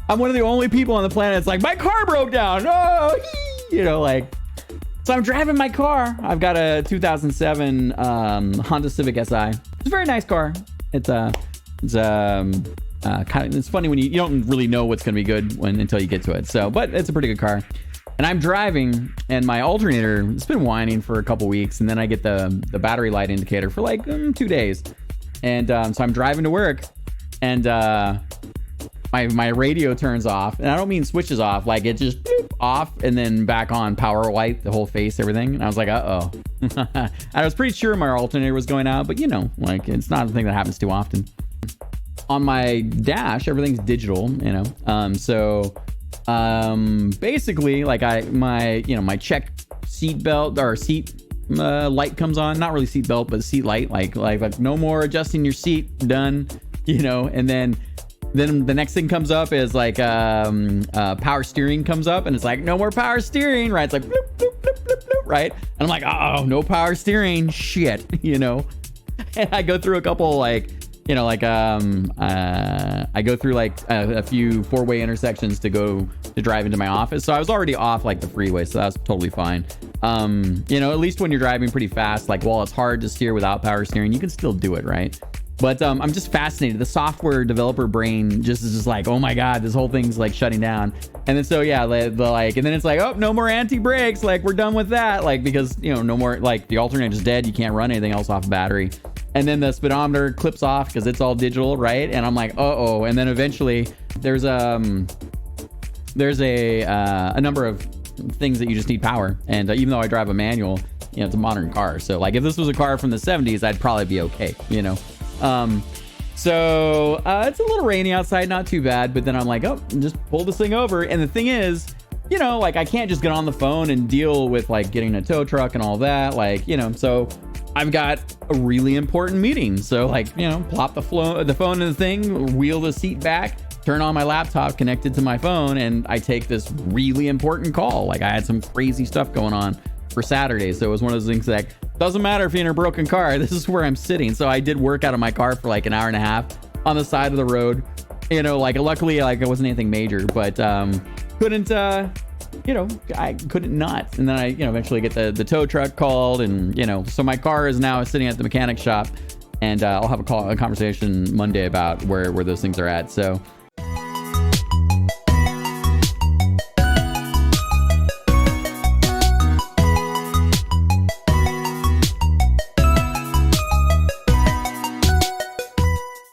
I'm one of the only people on the planet that's like, my car broke down. Oh, you know, like, so I'm driving my car. I've got a 2007 Honda Civic Si. It's a very nice car. It's kind of, it's funny when you don't really know what's going to be good until you get to it. So, but it's a pretty good car. And I'm driving, and my alternator, it's been whining for a couple weeks, and then I get the battery light indicator for like 2 days. And so I'm driving to work, and my radio turns off, and I don't mean switches off, like it just boop, off and then back on, power white, the whole face, everything. And I was like, uh-oh. I was pretty sure my alternator was going out, but you know, like it's not a thing that happens too often. On my dash, everything's digital, you know. So basically, like my check seat belt or seat light comes on, not really seat belt, but seat light, like no more adjusting your seat, done, you know. And then the next thing comes up is like power steering comes up, and it's like no more power steering, right? It's like bloop, bloop, bloop, bloop, bloop, right? And I'm like, oh, no power steering, shit, you know. And I go through a couple like, you know, like I go through like a few four-way intersections to drive into my office. So I was already off like the freeway, so that was totally fine. You know, at least when you're driving pretty fast, like while it's hard to steer without power steering, you can still do it, right? But I'm just fascinated. The software developer brain just is just like, oh my god, this whole thing's like shutting down. And then so yeah, and then it's like, oh, no more anti-brakes, like we're done with that, like because you know, no more, like the alternator's dead, you can't run anything else off battery. And then the speedometer clips off because it's all digital, right? And I'm like, uh-oh. And then eventually there's a number of things that you just need power. And even though I drive a manual, you know, it's a modern car. So like if this was a car from the 70s, I'd probably be okay, you know? So it's a little rainy outside, not too bad. But then I'm like, oh, just pull this thing over. And the thing is, you know, like I can't just get on the phone and deal with like getting a tow truck and all that. Like, you know, so I've got a really important meeting. So like, you know, plop the phone in the thing, wheel the seat back, turn on my laptop connected to my phone, and I take this really important call. Like I had some crazy stuff going on for Saturday. So it was one of those things like, doesn't matter if you're in a broken car, this is where I'm sitting. So I did work out of my car for like an hour and a half on the side of the road. You know, like luckily like it wasn't anything major, but couldn't you know, I couldn't not. And then I, you know, eventually get the tow truck called, and you know, so my car is now sitting at the mechanic shop, and I'll have a conversation Monday about where those things are at. So